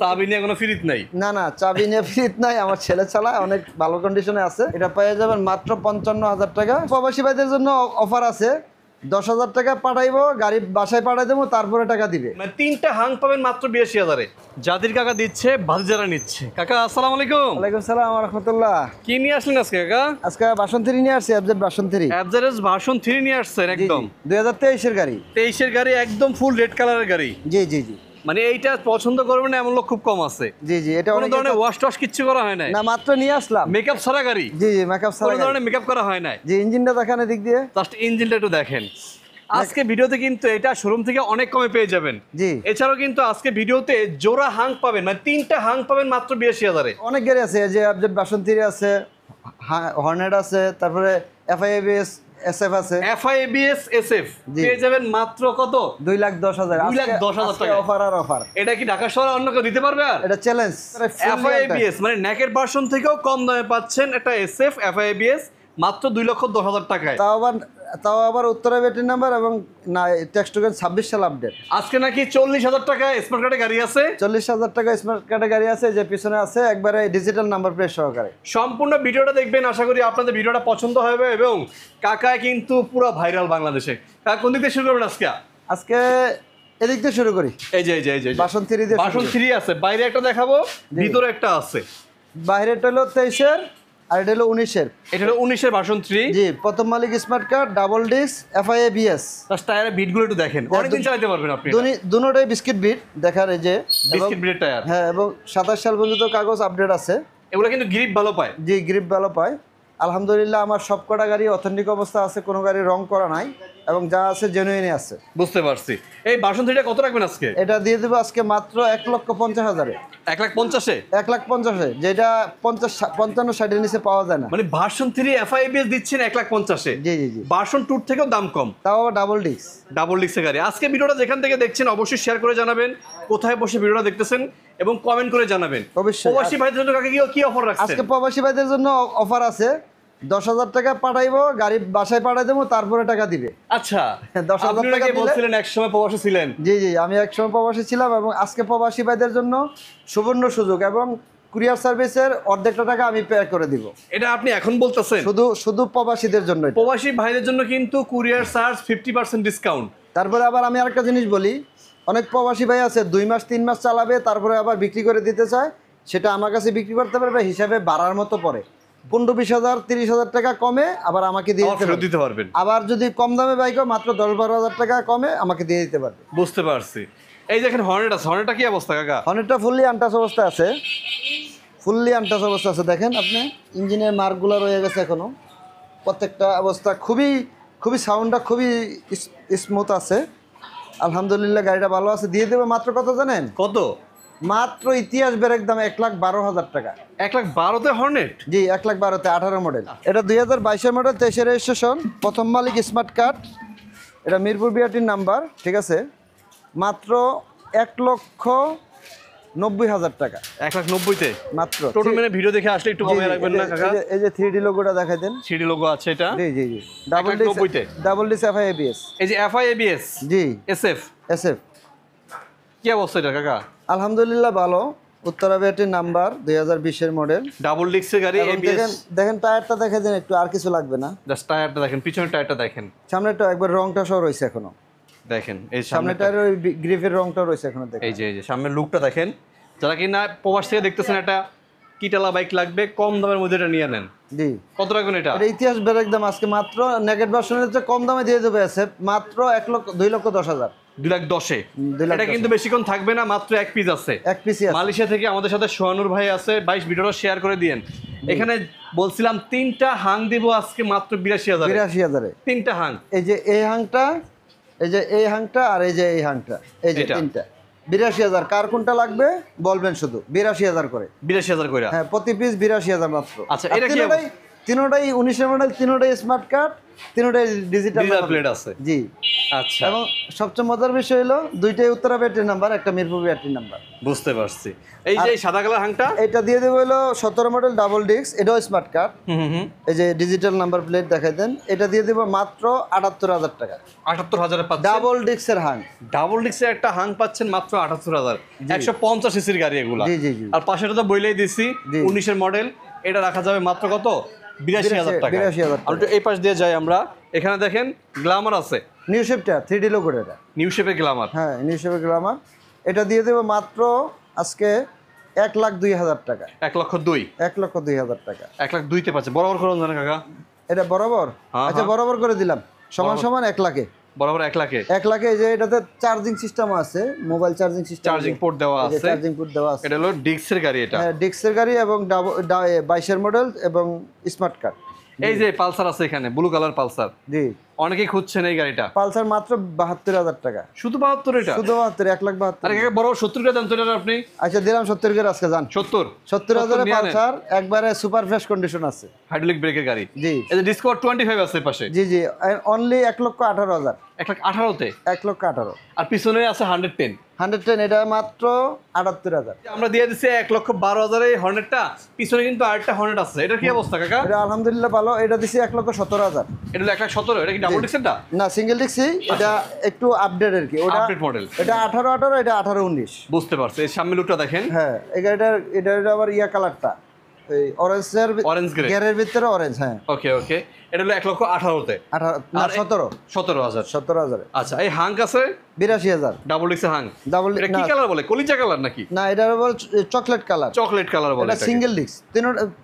চাবি নিয়ে কোনো ফিরিত নাই? না না, চাবি নিয়ে ফিরিত নাই, আমার ছেলে চালায়, অনেক ভালো কন্ডিশনে আছে। এটা পেয়ে যাবেন মাত্র 55,000 টাকা। প্রবাসী ভাইদের জন্য অফার আছে, 10,000 টাকা পাঠাইবো, গাড়ি বাসায় পাঠাই দেবো, তারপরে টাকা দিবে। মানে 3টা হাং পাবেন মাত্র 82,000-এ। জাতির কাকা দিচ্ছে, ভাতিজারা নিচ্ছে। কাকা আসসালামু আলাইকুম। ওয়ালাইকুম সালাম ওয়া রাহমাতুল্লাহ। কি নিয়ে আসলেন আজকে কাকা? আজকে ভার্সন 3 নিয়ে আসছি, এফজেড ভার্সন 3। এফজেড ভার্সন 3 নিয়ে আসছেন একদম 2023 এর গাড়ি। 23 এর গাড়ি, একদম ফুল রেড কালারের গাড়ি। জি জি জি। মানে এইটা পছন্দ করবেন না এমন লোক খুব কম আছে। জি জি, এটা কোনো ধরনের ওয়াশ টশ কিচ্ছু করা হয় না। না, মাত্র নিয়ে আসলাম। মেকআপ ছাড়া গাড়ি? জি জি, মেকআপ ছাড়া। কোনো ধরনের মেকআপ করা হয় না। জি, ইঞ্জিনটা দেখান এদিক দিয়ে, জাস্ট ইঞ্জিনটা একটু দেখেন। আজকে ভিডিওতে কিন্তু এটা শোরুম থেকে অনেক কমে পেয়ে যাবেন। জি। এছাড়াও কিন্তু আজকে ভিডিওতে জোড়া হাং পাবেন, মানে 3টা হাং পাবেন মাত্র 82,000-এ। অনেক গাড়ি আছে, যে এফজেড ভার্সন 3 আছে, হর্নেট আছে, তারপরে এফআইএবিএস এসএফ আছে। এফআইএবিএস এসএফ পেয়ে যাবেন মাত্র কত? 2,10,000। 2,10,000 টাকা অফার আর অফার। এটা কি ঢাকা শহরে অন্য কেউ দিতে পারবে? আর এটা চ্যালেঞ্জ। এফআইএবিএস মানে ন্যাকের ভার্সন থেকেও কম দামে পাচ্ছেন একটা এসএফ এফআইএবিএস মাত্র 2,10,000 টাকায়। তাও আবার উত্তরা ব্যাটারি নাম্বার এবং না ট্যাক্স টোকেন 26 সাল আপডেট। আজকে নাকি 40,000 টাকা স্মার্ট কার্ডে গাড়ি আছে। 40,000 টাকা স্মার্ট কার্ডে গাড়ি আছে, যে পিছনে আছে একবারে ডিজিটাল নাম্বার প্লেট সহকারে। সম্পূর্ণ ভিডিওটা দেখবেন, আশা করি আপনাদের ভিডিওটা পছন্দ হবে। এবং কাকা কিন্তু পুরো ভাইরাল বাংলাদেশে। কাকা কোন দিক থেকে শুরু করবেন আজকে? আজকে এদিক দিয়ে শুরু করি। এই যে ভার্সন 3 দিয়ে। ভার্সন 3 আছে, বাইরে একটা দেখাবো, ভিতরে একটা আছে। বাইরেটা হলো 23-এর আর এটা হলো 19-এর। এটা হলো 19-এর ভার্সন 3। জি, প্রথম মালিক smart card, double disc, FIABS. তার টায়ারের বিটগুলো একটু দেখেন, অনেকদিন চালাতে পারবেন আপনি। দুটোটাই বিস্কিট বিট দেখার, এই যে বিস্কিট বিটের টায়ার। হ্যাঁ, এবং 27 সাল পর্যন্ত কাগজ আপডেট আছে। এগুলো কিন্তু গ্রিপ ভালো পায়। জি, গ্রিপ ভালো পায় আলহামদুলিল্লাহ। আমার সবকটা গাড়ি অথেন্টিক অবস্থা আছে, কোনো গাড়ি রং করা নাই, এবং যা আছে জেনুইনই আছে। বুঝতে পারছি। এই ভার্সন 3টা কত রাখবেন আজকে? এটা দিয়ে দেবো আজকে মাত্র 1,50,000-এ। 1,50,000-এ? 1,50,000-এ, যেটা 55-60-এর নিচে পাওয়া যায় না। মানে ভার্সন 3 এফআইবিএস দিচ্ছেন 1,50,000-এ। জি জি জি। ভার্সন 2 থেকেও দাম কম, তাও আবার ডাবল ডিস্ক। ডাবল ডিস্কের গাড়ি। আজকে ভিডিওটা যেখান থেকে দেখছেন অবশ্যই শেয়ার করে জানাবেন কোথায় বসে ভিডিওটা দেখতেছেন, এবং কমেন্ট করে জানাবেন। অবশ্যই। প্রবাসী ভাইদের জন্য কাকে কি অফার রাখছেন? আজকে প্রবাসী ভাইদের জন্য অফার আছে, 10,000 টাকা পাঠাইবো, গাড়ি বাসায় পাঠাই দেবো, তারপরে টাকা দিবে। আচ্ছা, 10,000 টাকা বলছিলেন একসময় প্রবাসী ছিলেন। জি জি, আমি একসময় প্রবাসী ছিলাম, এবং আজকে প্রবাসী ভাইদের জন্য সুবর্ণ সুযোগ, এবং কুরিয়ার সার্ভিসের অর্ধেকটা টাকা আমি পে করে দিব। এটা আপনি এখন বলতেছেন? শুধু প্রবাসীদের জন্য। প্রবাসী ভাইদের জন্য কিন্তু কুরিয়ার চার্জ 50% ডিসকাউন্ট। তারপরে আবার আমি আরেকটা জিনিস বলি, অনেক প্রবাসী ভাই আছে 2 মাস 3 মাস চালাবে, তারপরে আবার বিক্রি করে দিতে চায়, সেটা আমার কাছে বিক্রি করতে পারবে, হিসাবে বাড়ার মতো পড়ে 15-20,000 30,000 টাকা কমে আবার আমাকে দিয়ে দিতে পারবেন। আবার যদি কম দামে বাইক হয়, মাত্র 10-12,000 টাকা কমে আমাকে দিয়ে দিতে পারবে। বুঝতে পারছি। এই দেখেন হর্নেট আছে, হর্নেটটা কি অবস্থা কাকা? হর্নেটটা ফুললি আনটাচ অবস্থা আছে, দেখেন আপনি, ইঞ্জিনের মার্কগুলো রয়ে গেছে এখনো, প্রত্যেকটা অবস্থা খুবই সাউন্ডটা খুবই স্মুথ আছে আলহামদুলিল্লাহ। গাড়িটা ভালো আছে, দিয়ে দেবে মাত্র কত জানেন? কত? মাত্র ইতিহাস ব্রেক দাম 1,12,000 টাকা। 1,12,000-তে হর্নেট? জি, 1,12,000-তে 18 মডেল। এটা 2022-এর মডেল, 23-এর রেজিস্ট্রেশন, প্রথম মালিক স্মার্ট কার্ড, এটা মিরপুর বিআরটির নাম্বার, ঠিক আছে। মাত্র 1,90,000 টাকা। 1,90,000-তে মাত্র। টোটো মেনে ভিডিও দেখে আসলে একটু কমে রাখবেন না কাকা? এই যে 3D লোগোটা দেখাই দেন। 3D লোগো আছে এটা? জি জি জি। 1,90,000-তে ডাবল ডিস্ক এফআইএবিএস। এই যে এফআইএবিএস। জি। এসএফ কি অবস্থা এটা কাকা? আলহামদুলিল্লাহ ভালো, উত্তরা ব্যাটারির নাম্বার, 2020-এর মডেল, ডাবল ডিস্কের গাড়ি। দেখেন টায়ারটা দেখে দেন একটু, আর কিছু লাগবে না। জাস্ট টায়ারটা দেখেন, পিছনের টায়ারটা দেখেন, সামনেরটা একবার রংটা সহ রয়েছে এখনো, দেখেন এই সামনের টায়ারের ওই গ্রিফের রংটা রয়েছে এখনো, দেখেন। এই যে সামনের লুকটা দেখেন। যারা কিনা প্রবাস থেকে দেখতেছেন একটা কিটালা বাইক লাগবে, কম দামের মধ্যে এটা নিয়ে নেন। জি। কত রাখবেন এটা? এটা ইতিহাস ব্রেক দাম আজকে মাত্র নেকেট ভার্সনের চেয়ে কম দামে দিয়ে দেবে আছে, মাত্র 2,10,000। 2,10,000-এ? এটা কিন্তু বেশিক্ষণ থাকবে না, মাত্র এক পিস আছে, এক পিসই আছে। মালয়েশিয়া থেকে আমাদের সাথে সোহানুর ভাই আছে। 22 ভিডিওটা শেয়ার করে দিয়েন। এখানে বলছিলাম 3টা হাং দিব আজকে মাত্র 82,000। 82,000-এ 3টা হাং। এই যে এই হাংটা, এই যে এই হাংটা, আর এই যে এই হাংটা, এই যে 3টা 82,000। কার কোনটা লাগবে বলবেন, শুধু 82,000 করে। 82,000 করে? হ্যাঁ, প্রতি পিস 82,000 মাত্র। আচ্ছা, এটা কি? তিনোটাই 19-এর মডেল, তিনোটাই স্মার্ট কার্ড, তিনটাই ডিজিটাল প্লেট আছে। জি। আচ্ছা, এবং সবচেয়ে মজার বিষয় হলো দুইটাই উত্তরা ব্যাটারি নাম্বার, একটা মিরপুর ব্যাটারি নাম্বার। বুঝতে পারছি। এই যে সাদা কালার হাংটা, এটা দিয়ে দেবো হলো 17 মডেল ডাবল ডিস্ক, এটাও স্মার্ট কার্ড। হুম, এই যে ডিজিটাল নাম্বার প্লেট দেখাই দেন, এটা দিয়ে দেবো মাত্র 78,000 টাকা। 78,000 পাচ্ছেন। ডাবল ডিস্কের হাং, ডাবল ডিস্কের একটা হাং পাচ্ছেন মাত্র 78,000। 150 সিসির গাড়ি এগুলা। জি জি জি। আর পাশেটা তো বইলেই দিছি 19 মডেল, এটা রাখা যাবে মাত্র কত? 82,000 টাকা। 82,000 আর একটু এই পাশ দিয়ে যাই আমরা, এখানে দেখেন গ্ল্যামার আছে, নিউ শেপটা 3D লোগো এটা। নিউ শেপের গ্ল্যামার। হ্যাঁ, নিউ শেপের গ্লামার। এটা দিয়ে দেবো মাত্র আজকে 1,02,000 টাকা। 1,02,000। 1,02,000 টাকা। 1,02,000 তে পাচ্ছে। বরাবর করুন জানেন কাকা? এটা বরাবর? হ্যাঁ, আচ্ছা, বরাবর করে দিলাম, সমান সমান 1 লাখে। বরাবর 1,00,000। 1 লাখে। এই যে এটাতে চার্জিং সিস্টেম আছে, mobile charging system, charging port দেওয়া আছে। চার্জিং পোর্ট দেওয়া আছে। এটা হলো ডিক্সের গাড়ি এটা। হ্যাঁ, ডিক্সের গাড়ি এবং 22 মডেল এবং স্মার্ট কার্ড। এই যে পালসার আছে এখানে, ব্লু কালার পালসার। জি। অনেকেই খুঁজছেন এই গাড়িটা। পালসার মাত্র 72,000 টাকা। শুধু 72 এটা? শুধু 72, 1,72,000। আরে কাকা বড় 70 টাকা দেন তো এটা আপনি। আচ্ছা, দিলাম 70 করে আজকে যান। 70,000 এর পালসার একবারে সুপার ফ্রেশ কন্ডিশন আছে। হাইড্রোলিক ব্রেকের গাড়ি। জি। এই যে ডিসকভার 25 আছে পাশে। জি জি। অনলি 1,18,000। 1,18,000 তে? 1,18,000। আর পিছনে আছে 110। 110, এটা মাত্র 78,000। আমরা দিয়ে দিচ্ছি 1,12,000 এই হর্নেটটা। পিছনে কিন্তু আরেকটা হর্নেট আছে, এটার কি অবস্থা কাকা? এটা আলহামদুলিল্লাহ ভালো। এটা দিছি 1,17,000। এটা হলো 1,17,000। এটা কি ডাবল ডিক্সেরটা? না, সিঙ্গেল ডিক্সি। এটা একটু আপডেট আর কি। ওটা আপডেট মডেল। এটা 18, এটা 18-19। বুঝতে পারছি। এই সামনে লুকটা দেখেন। হ্যাঁ, এটা আবার ইয়া কালারটা, এই অরেঞ্জের, অরেঞ্জ গ্রে। গ্যারের ভিতরে অরেঞ্জ। হ্যাঁ, ওকে ওকে। এটা হলো 1,18,000 তে। 17,000।17,000। আচ্ছা, এই হাঙ্ক আছে 82,000। ডাবল ডিক্সের হাং। ডাবল এটা কি কালার বলে? কলিজা কালার নাকি? না, এটা বল চকলেট কালার। চকলেট কালার বলে এটা এটাকে। সিঙ্গেল ডিস্ক,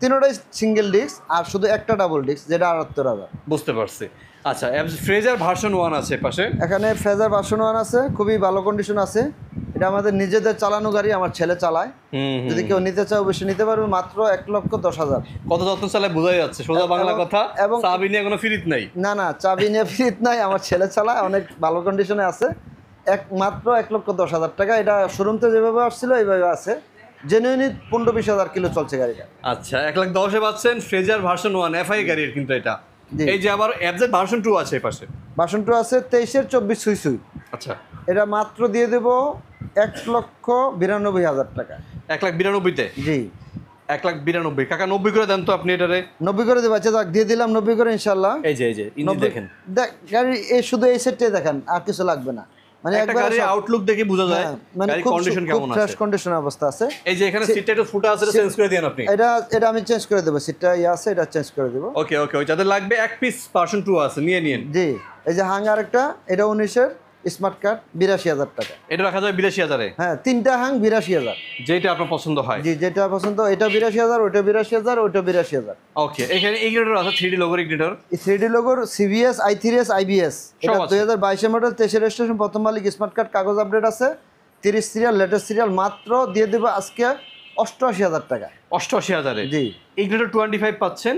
তিনটাই সিঙ্গেল ডিস্ক, আর শুধু একটা ডাবল ডিস্ক, যেটা 78,000। বুঝতে পারছি। আচ্ছা, ফ্রেজার ভার্সন 1 আছে পাশে। এখানে ফেজার ভার্সন 1 আছে, খুবই ভালো কন্ডিশন আছে। এটা আমাদের নিজেদের চালানো গাড়ি, আমার ছেলে চালায়। যদি কেউ নিতে চায় অবশ্যই নিতে পারবে, মাত্র 1,10,000। কত যত্ন চালায় বোঝাই যাচ্ছে, সোজা বাংলা কথা। এবং চাবি নিয়ে কোনো ফিরিত নাই। না না, চাবি নিয়ে ফিরিত নাই, আমার ছেলে চালায়, অনেক ভালো কন্ডিশনে আছে। মাত্র 1,10,000 টাকা। এটা শোরুমতে যেভাবে আসছিল এইভাবে আছে। জেনুইনলি 15-20,000 কিলো চলছে গাড়িটা। আচ্ছা, 1,10,000 পাচ্ছেন ফ্রেজার ভার্সন 1 এফআই গাড়ির কিন্তু এটা। জি। এই যে আবার এফজেড ভার্সন 2 আছে এই পাশে। ভার্সন 2 আছে 23-এর 24 সুই সুই। আচ্ছা, এটা মাত্র দিয়ে দেবো 1,92,000 টাকা। 1,92,000 তে? জি। 1,92,000। কাকা 90 করে দেন তো আপনি এটারে। 90 করে দেবো। আচ্ছা, দিয়ে দিলাম 90 করে ইনশাল্লাহ। এই যে ইঞ্জিন দেখেন। গাড়ি শুধু এই সেটটাই দেখেন, আর কিছু লাগবে না। মানে একটা গাড়ির আউটলুক দেখে বোঝা যায় মানে গাড়ির খুব কন্ডিশন কেমন আছে। ফ্রেশ কন্ডিশন অবস্থা আছে। এই যে এখানে সিটটা একটু ফুটা আছে, চেঞ্জ করে দেন আপনি। এটা আমি চেঞ্জ করে দেবো, সিটটা আছে, এটা চেঞ্জ করে দেবো। ওকে ওকে। ওই যাদের লাগবে এক পিস ভার্সন 2 আছে, নিয়ে নিন। জি। এই যে হাঙ্গার একটা, এটা 19-এর স্মার্ট কার্ড, 82,000 টাকা। এটা রাখা যায় 82,000 এ। হ্যাঁ, তিনটা হাং 82,000। যেটা আপনার পছন্দ হয়। জি, যেটা পছন্দ। এটা 82,000, ওটা 82,000, ওটা 82,000। ওকে। এখানে ইগনিটর আছে, 3D লোগোর ইগনিটর। এই 3D লোগোর CVS, i3s, IBS। এটা আছে। 2022 মডেল, 23 রেজিস্ট্রেশন, প্রথম মালিক, স্মার্ট কার্ড, কাগজ আপডেট আছে, 30 সিরিয়াল, লেটেস্ট সিরিয়াল। মাত্র দিয়ে দেবো আজকে 88,000 টাকা। 88,000 এ জি। ইগনিটর 25 পাচ্ছেন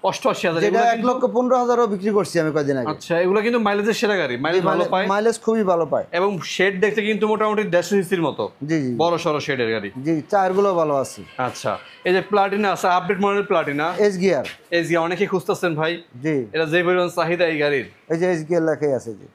88,000। যেটা 1,15,000 বিক্রি করছি আমি কয়েকদিন আগে। আচ্ছা, এগুলো কিন্তু মাইলেজের সেরা গাড়ি, মাইলেজ ভালো পায়। মাইলেজ খুবই ভালো পায়। এবং শেড দেখতে কিন্তু মোটামুটি 150 সিসির মতো। জি জি। বড় সড়ো শেডের গাড়ি। জি, টায়ারগুলো ভালো আছে। আচ্ছা, এই যে প্লাটিনা আছে, update model Platina. S gear. এই যে অনেকেই খুঁজতেছেন ভাই। জি। এটা যে পরিমাণ চাহিদা এই গাড়ির। এই যে এস গিয়ার লেখাই আছে। জি।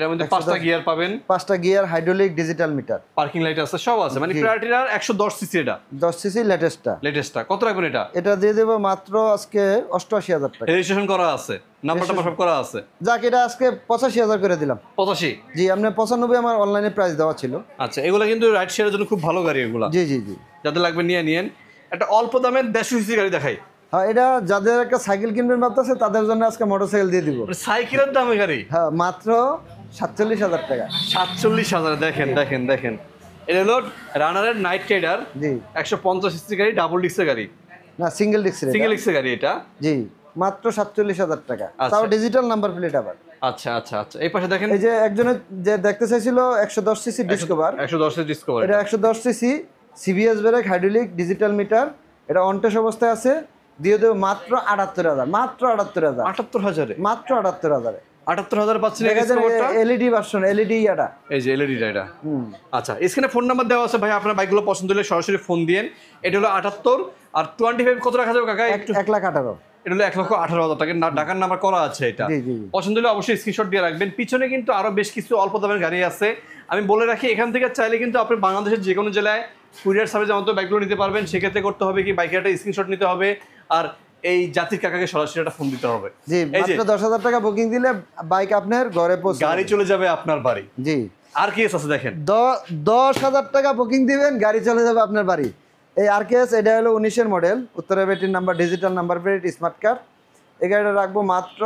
এর মধ্যে 5টা গিয়ার পাবেন, 5টা gear, hydraulic, digital metre, parking light আছে, সব আছে। মানে প্লাটিনার 110 সিসি এটা 10 সিসি লেটেস্টটা। লেটেস্টটা কত রাখবেন এটা? এটা দিয়ে দেবো মাত্র আজকে 88,000 টাকা। রেজিস্ট্রেশন করা আছে, নাম্বারটা সব করা আছে। যাক, এটা আজকে 85,000 করে দিলাম। 85? জি, আপনার 95 আমার অনলাইনে প্রাইস দেওয়া ছিল। আচ্ছা, এগুলো কিন্তু রাইড শেয়ারের জন্য খুব ভালো গাড়ি এগুলা। জি জি জি। যাদের লাগবে নিয়ে নিন। একটা অল্প দামের 150 সিসি গাড়ি দেখাই। হ্যাঁ, এটা যাদের একটা সাইকেল কিনবেন ভাবতেছে তাদের জন্য আজকে মোটরসাইকেল দিয়ে দিব। মানে সাইকেলের দামে গাড়ি। হ্যাঁ, মাত্র 47,000 টাকা। 47,000। দেখেন দেখেন দেখেন, এটা হলো রানারের নাইট রাইডার। জি। 150 সিসি গাড়ি, ডাবল ডিক্সের গাড়ি, না সিঙ্গেল ডিস্ক। সিঙ্গেল ডিক্সের গাড়ি এটা। জি, মাত্র 47,000 টাকা। আচ্ছা। তাও ডিজিটাল নাম্বার প্লেট আবার। আচ্ছা আচ্ছা আচ্ছা। এই পাশে দেখেন, এই যে একজনের যে দেখতে চাইছিল 110 সিসি ডিসকভার, 110 এর ডিসকভার। এটা 110 CC, CBS brake, hydraulic, digital meter. এটা অনটেস অবস্থায় আছে। দিয়ে দেবো মাত্র 78,000। মাত্র 78,000। 78,000 এ? মাত্র 78,000 এ। 78,000 পাচ্ছেন এই ডিসকভারটা। এলইডি ভার্সন, এলইডি ইয়াটা। এই যে এলইডি এটা। আচ্ছা, স্ক্রিনে ফোন নাম্বার দেওয়া আছে ভাই, আপনার বাইকগুলো পছন্দ হলে সরাসরি ফোন দিয়েন। এটা হলো 78। আর 25 কত রাখা যাবে কাকা? একটু 1,18,000। এটা হলো 1,18,000 টাকা, ঢাকার নাম্বার করা আছে এটা। জি জি জি। পছন্দ হলে অবশ্যই স্ক্রিনশট দিয়ে রাখবেন। পিছনে কিন্তু আরো বেশ কিছু অল্প দামের গাড়ি আছে। আমি বলে রাখি, এখান থেকে চাইলে কিন্তু আপনি বাংলাদেশের যে কোনো জেলায় কুরিয়ার সার্ভিস যেমন বাইকগুলো নিতে পারবেন। সেক্ষেত্রে করতে হবে কি, বাইকের একটা স্ক্রিনশট নিতে হবে, আর এই জাতির কাকাকে সরাসরি একটা ফোন দিতে হবে। জি, এই যে মাত্র 10,000 টাকা বুকিং দিলে বাইক আপনার ঘরে পৌঁছে গাড়ি চলে যাবে আপনার বাড়ি। জি। আর কি আছে দেখেন, 10,000 টাকা বুকিং দিবেন, গাড়ি চলে যাবে আপনার বাড়ি। এই আরকেএস, এটা হলো 19-এর মডেল, উত্তরা বেটির number, digital number plate, smart card. এই গাড়িটা রাখবো মাত্র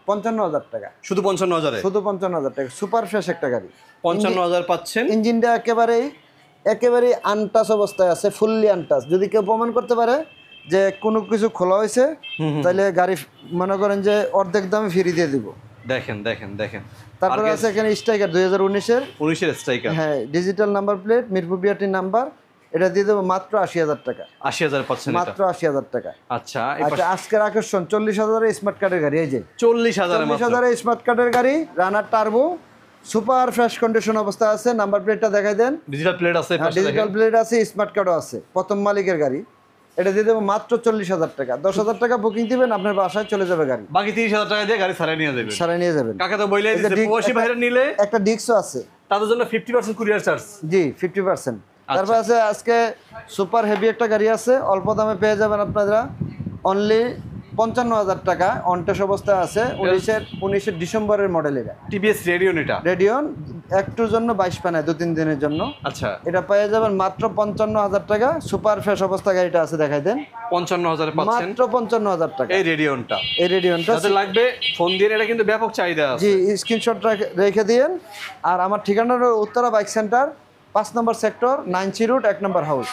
55,000 টাকা, শুধু 55,000। শুধু 55,000 টাকা, সুপার ফ্রেশ একটা গাড়ি। 55,000 পাচ্ছেন। ইঞ্জিনটা একেবারেই আনটাচ অবস্থায় আছে, ফুললি আনটাচ। যদি কেউ প্রমাণ করতে পারে যে কোনো কিছু খোলা হয়েছে, তাহলে গাড়ি মনে করেন যে অর্ধেক দামে ফ্রি দিয়ে দিব। দেখেন দেখেন দেখেন। তারপরে আছে এখানে স্ট্রাইকার 2019-এর, 19-এর স্ট্রাইকার। হ্যাঁ, ডিজিটাল নাম্বার প্লেট, মিরপুর বিআরটির নাম্বার। এটা দিয়ে দেবো মাত্র 80,000 টাকা, 80,000 পাচ্ছেন এটা। মাত্র 80,000 টাকা। আচ্ছা, আচ্ছা, আজকের আকর্ষণ 40,000-এর স্মার্ট কার্ডের গাড়ি। এই যে 40,000 মাত্র। 40,000-এর স্মার্ট কার্ডের গাড়ি, রানার টার্বো, সুপার ফ্রেশ কন্ডিশন অবস্থা আছে। নাম্বার প্লেটটা দেখাই দেন। ডিজিটাল প্লেট আছে, পাশে ডিজিটাল দেখেন। প্লেট আছে, স্মার্ট কার্ডও আছে, প্রথম মালিকের গাড়ি। এটা দিয়ে দেবো মাত্র 40,000 টাকা। 10,000 টাকা বুকিং দিবেন, আপনার বাসায় চলে যাবে গাড়ি, বাকি 30,000 টাকা দিয়ে গাড়ি ছাড়াই নিয়ে যাবেন। সারাই নিয়ে যাবেন। কাকা তো বইলাই এই যে দিছে, প্রবাসী ভাইরা নিলে একটা ডিস্কও আছে, তাদের জন্য 50% কুরিয়ার চার্জ। জি 50%। তারপর আছে আজকে সুপার হেভি একটা গাড়ি আছে, অল্প দামে পেয়ে যাবেন আপনারা, অনলি 55,000 টাকা, অনটেস অবস্থায় আছে। 19-এর ডিসেম্বরের মডেল। এটা টিভিএস রেডিয়ন, এটা রেডিয়ন, একটুর জন্য 22 পানায় 2-3 দিনের জন্য। আচ্ছা, এটা পেয়ে যাবেন মাত্র 55,000 টাকা। সুপার ফ্রেশ অবস্থা গাড়িটা আছে, দেখাই দেন। 55,000 পাচ্ছেন মাত্র 55,000 টাকা এই রেডিয়নটা। এই রেডিয়নটা। যাদের লাগবে ফোন দিয়ে, এটা কিন্তু ব্যাপক চাহিদা আছে। জি, স্ক্রিনশট রেখে দিন। আর আমার ঠিকানা হলো উত্তরা বাইক সেন্টার, 5 নম্বর সেক্টর, 9C রোড, 1 নম্বর হাউস।